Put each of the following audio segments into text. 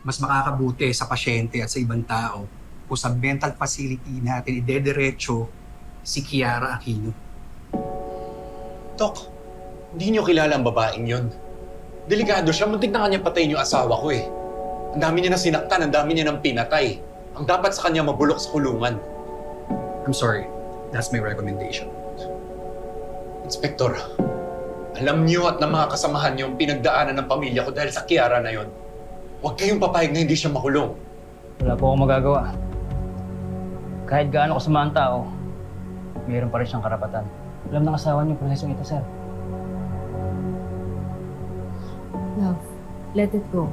mas makakabuti sa pasyente at sa ibang tao kung sa mental facility natin idederecho si Kiara Aquino. Dok, hindi niyo kilala ang babaeng yon. Delikado siya, muntik na kanya patayin yung asawa ko eh. Ang dami niya na sinaktan, ang dami niya nang pinatay. Ang dapat sa kanya mabulok sa kulungan. I'm sorry, that's my recommendation. Inspektor, alam niyo at ng mga kasamahan niyo ang pinagdaanan ng pamilya ko dahil sa Kiara na yon. Huwag kayong papayag na hindi siya makulong. Wala po akong magagawa. Kahit gaano kasama ang tao, mayroon pa rin siyang karapatan. Alam ng asawa niyo prosesong ito, sir. Love, let it go.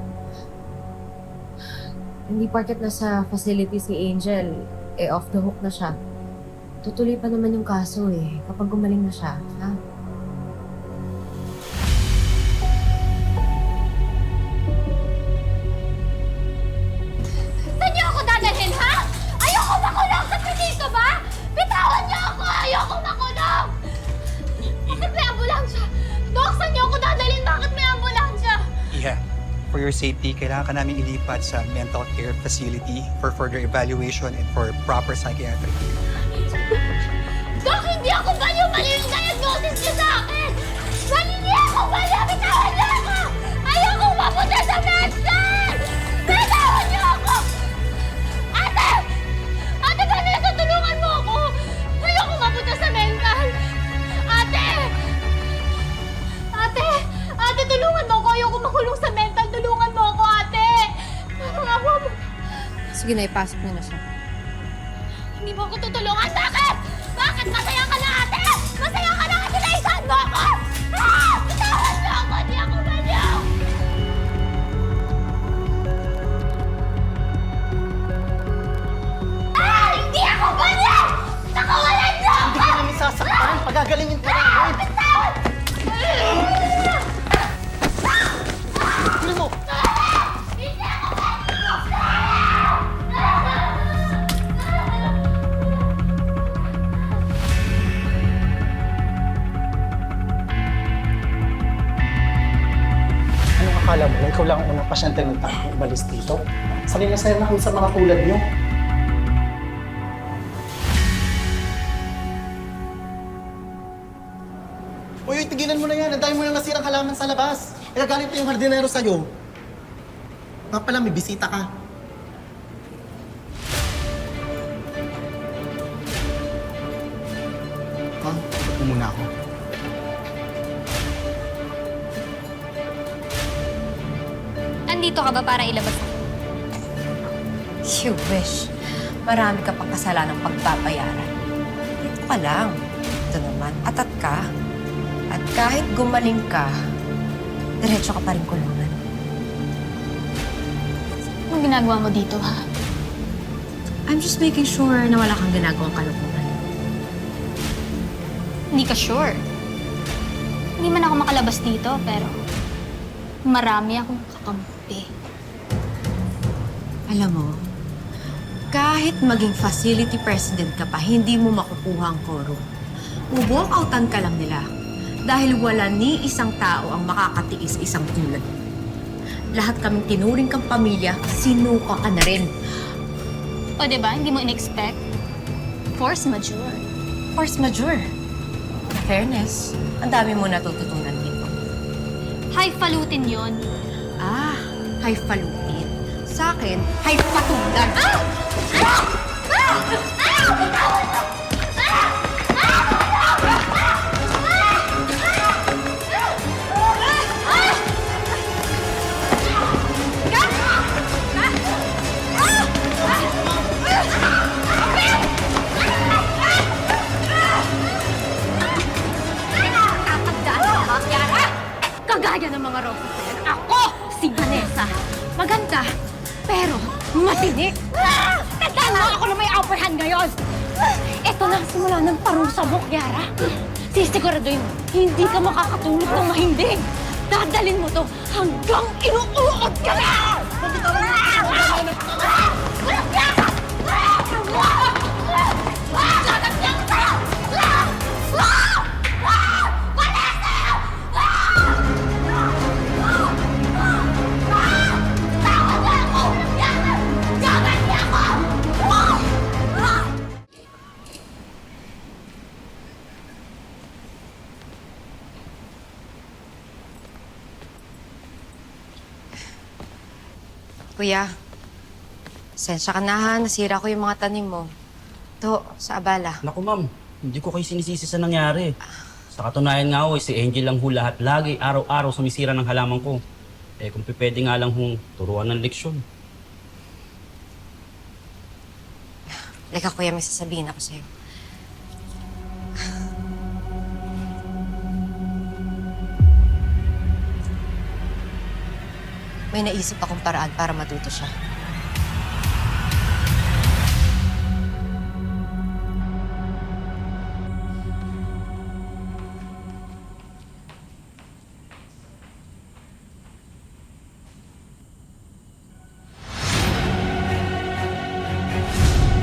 Hindi porket nasa facility si Angel, off the hook na siya. Tutuloy pa naman yung kaso kapag gumaling na siya, ha? Saan niyo ako dadalhin, ha? Ayoko makulong! Sakripisyo ba? Bitawan niyo ako! Ayoko makulong! Bakit may ambulansya? Dok, saan niyo ako dadalhin? Bakit may ambulansya? Yeah. For your safety, kailangan ka namin ilipat sa mental care facility for further evaluation and for proper psychiatric care. Dok, hindi ako baliw! Mali yung diagnosis niyo sa akin! Hindi ako baliw! Bitawan niyo ako! Ayoko mapunta sa medicine! Bitawan niyo ako! Ate! Ate, Vanessa, tulungan mo ako! Ayoko mapunta sa mental! Ate! Ate! Ate, tulungan mo ako! Ayoko makulong sa mental! Tulungan mo ako, ate! Parang ako... Sige na, ipasok niyo na siya. Hindi mo ako tutulungan! Bakit? Bakit? Masaya ka na, ate! Masaya ka na kasi naisahan mo ako! Ah! Bitawan mo ako! Hindi ako baliw! Ah! Hindi ako baliw! Nakawalan niyo ako! Hindi ka namin sasaktan. Pagagalingin ka namin. Bitawan! Tuloy mo! Hindi ako baliw! Anong akala mo? Na ikaw lang ang unang pasyente ng takong umalis dito? Sanay na na kami sa mga tulad niyo. Uy, tigilan mo na yan. Ang dami mo nang nasirang halaman sa labas. Nagagalit na yung hardinero sa'yo. Nga pala, may bisita ka. Ha? Ito muna ako. Nandito ka ba para ilabas ako? You wish. Marami ka pang kasalanang pagbabayaran. Ito ka lang. Ito naman, atat ka. At kahit gumaling ka, diretso ka pa rin kulungan. Anong ginagawa mo dito, ha? I'm just making sure na wala kang ginagawang kalukuhan. Hindi ka sure. Hindi man ako makalabas dito, pero marami akong kakampi. Alam mo, kahit maging facility president ka pa, hindi mo makukuha ang quorum. Walk outan ka lang nila dahil wala ni isang tao ang makakatiis isang tulad. Lahat kaming tinuring kang pamilya, sinuka ka na rin. O, diba? Hindi mo in-expect? Force majeure. Force majeure. Fairness, ang dami mo natututunan dito. Highfalutin yon. Ah, highfalutin. Sa akin, highpatulan. Kagaya ng mga Rockefeller, ako si Vanessa. Maganda, pero matinik. Tandaan mo ako na may upper hand ngayon. Ito na ang simula ng parusa mo, Kiara. Sisiguraduhin mo, hindi ka makakatulog ng mahimbing. Dadalin mo to hanggang inuuot ka na! Vanessa! Kuya, sensya ka na ha. Nasira ko yung mga tanim mo. To, sa abala. Naku ma'am, hindi ko kayo sinisisi sa nangyari. Sa katunayan nga ho, si Angel lang ho lahat. Lagi, araw-araw sumisira ng halaman ko. Eh kung pwede nga lang hong turuan ng leksyon. Leka kuya, may sasabihin ako sa'yo. May naisip akong paraan para matuto siya.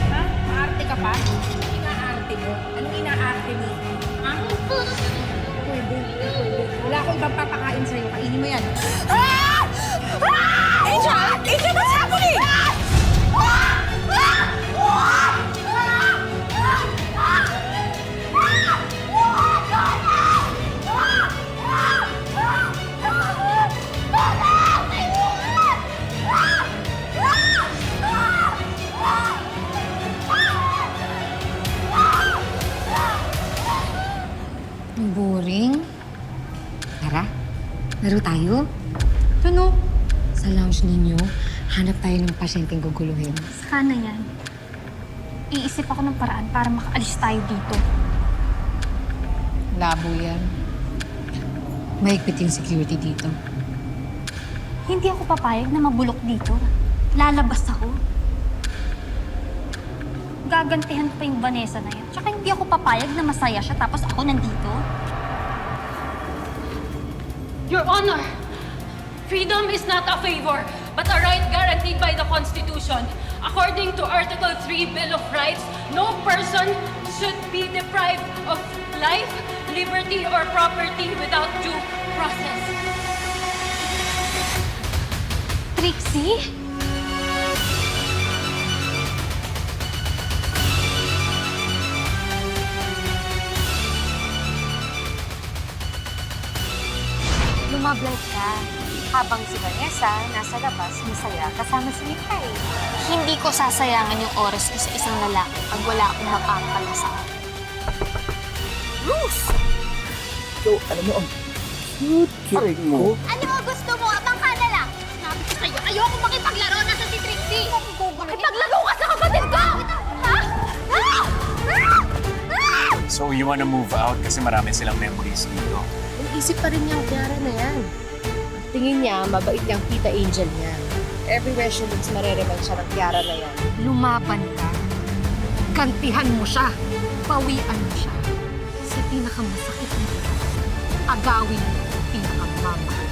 Ha? Maarte ka pa? Inaarte mo? Anong inaarte mo? Ha? Pwede. Wala akong ibang papakain sa'yo. Kainin mo yan. Angel! Angel, what's happening? Boring? Tara, laro tayo. Ano? Sa lounge ninyo, hanap tayo ng pasyenteng guguluhin. Saka na yan. Iisip ako ng paraan para makaalis tayo dito. Labo yan. Mahigpit yung security dito. Hindi ako papayag na mabulok dito. Lalabas ako. Gagantihan pa yung Vanessa na yan. Tsaka hindi ako papayag na masaya siya tapos ako nandito. Your Honor, freedom is not a favor, but a right guaranteed by the Constitution. According to Article 3 Bill of Rights, no person should be deprived of life, liberty, or property without due process. Trixie? Lumablay ka habang si Vanessa nasa labas masaya kasama si Mikay. Hindi ko sasayangan yung oras ko sa isang lalaki pag wala akong mapapalasahan. Ruth! So, alam mo, ang cute mo. Ano mo gusto mo? Abang ka na lang. Sabi ko sa'yo, ayoko makipaglaro na sa si Trixie. Makipaglaro ka sa kapatid ko! Ha? So you wanna move out kasi marami silang memories dito. Isip pa rin niyang Kiara na yan. Tingin niya, mabait niyang kita Angel niya. Everywhere she looks, mareremang siya ng Kiara na yan. Lumaban ka. Kantihan mo siya. Pawian mo siya. Sa pinakamasakit na agawin mo ang pinakamamahal.